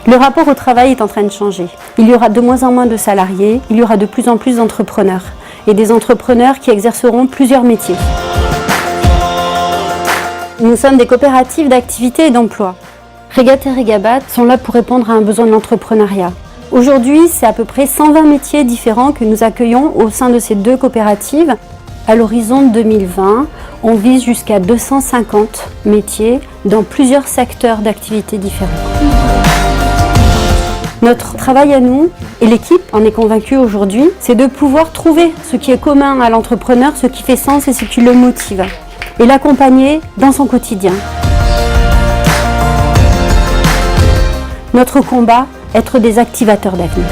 Le rapport au travail est en train de changer. Il y aura de moins en moins de salariés, il y aura de plus en plus d'entrepreneurs et des entrepreneurs qui exerceront plusieurs métiers. Nous sommes des coopératives d'activité et d'emploi. Regat et Regabat sont là pour répondre à un besoin de l'entrepreneuriat. Aujourd'hui, c'est à peu près 120 métiers différents que nous accueillons au sein de ces deux coopératives. À l'horizon 2020, on vise jusqu'à 250 métiers dans plusieurs secteurs d'activité différents. Notre travail à nous, et l'équipe en est convaincue aujourd'hui, c'est de pouvoir trouver ce qui est commun à l'entrepreneur, ce qui fait sens et ce qui le motive, et l'accompagner dans son quotidien. Notre combat, être des activateurs d'avenir.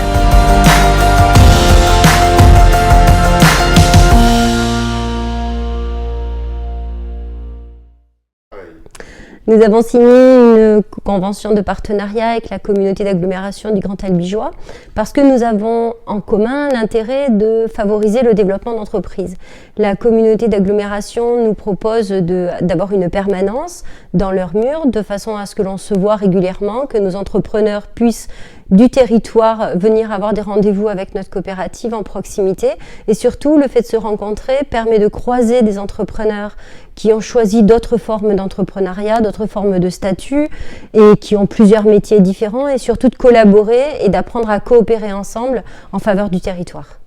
Nous avons signé une convention de partenariat avec la communauté d'agglomération du Grand Albigeois parce que nous avons en commun l'intérêt de favoriser le développement d'entreprises. La communauté d'agglomération nous propose d'avoir une permanence dans leurs murs de façon à ce que l'on se voit régulièrement, que nos entrepreneurs puissent du territoire venir avoir des rendez-vous avec notre coopérative en proximité, et surtout le fait de se rencontrer permet de croiser des entrepreneurs qui ont choisi d'autres formes d'entrepreneuriat, d'autres formes de statut et qui ont plusieurs métiers différents, et surtout de collaborer et d'apprendre à coopérer ensemble en faveur du territoire.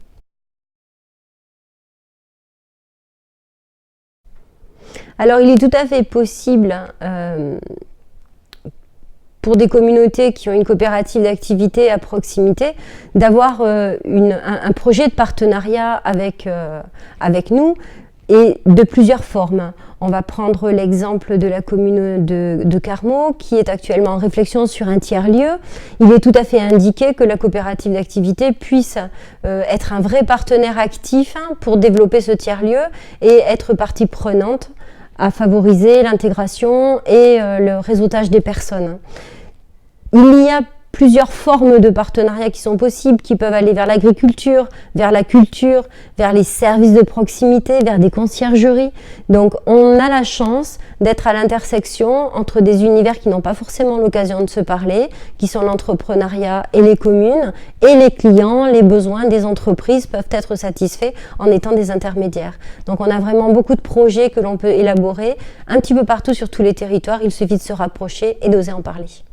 Alors il est tout à fait possible pour des communautés qui ont une coopérative d'activité à proximité, d'avoir un projet de partenariat avec nous, et de plusieurs formes. On va prendre l'exemple de la commune de Carmaux, qui est actuellement en réflexion sur un tiers-lieu. Il est tout à fait indiqué que la coopérative d'activité puisse être un vrai partenaire actif pour développer ce tiers-lieu et être partie prenante à favoriser l'intégration et le réseautage des personnes. Il y a plusieurs formes de partenariats qui sont possibles, qui peuvent aller vers l'agriculture, vers la culture, vers les services de proximité, vers des conciergeries. Donc on a la chance d'être à l'intersection entre des univers qui n'ont pas forcément l'occasion de se parler, qui sont l'entrepreneuriat et les communes, et les clients, les besoins des entreprises peuvent être satisfaits en étant des intermédiaires. Donc on a vraiment beaucoup de projets que l'on peut élaborer un petit peu partout sur tous les territoires, il suffit de se rapprocher et d'oser en parler.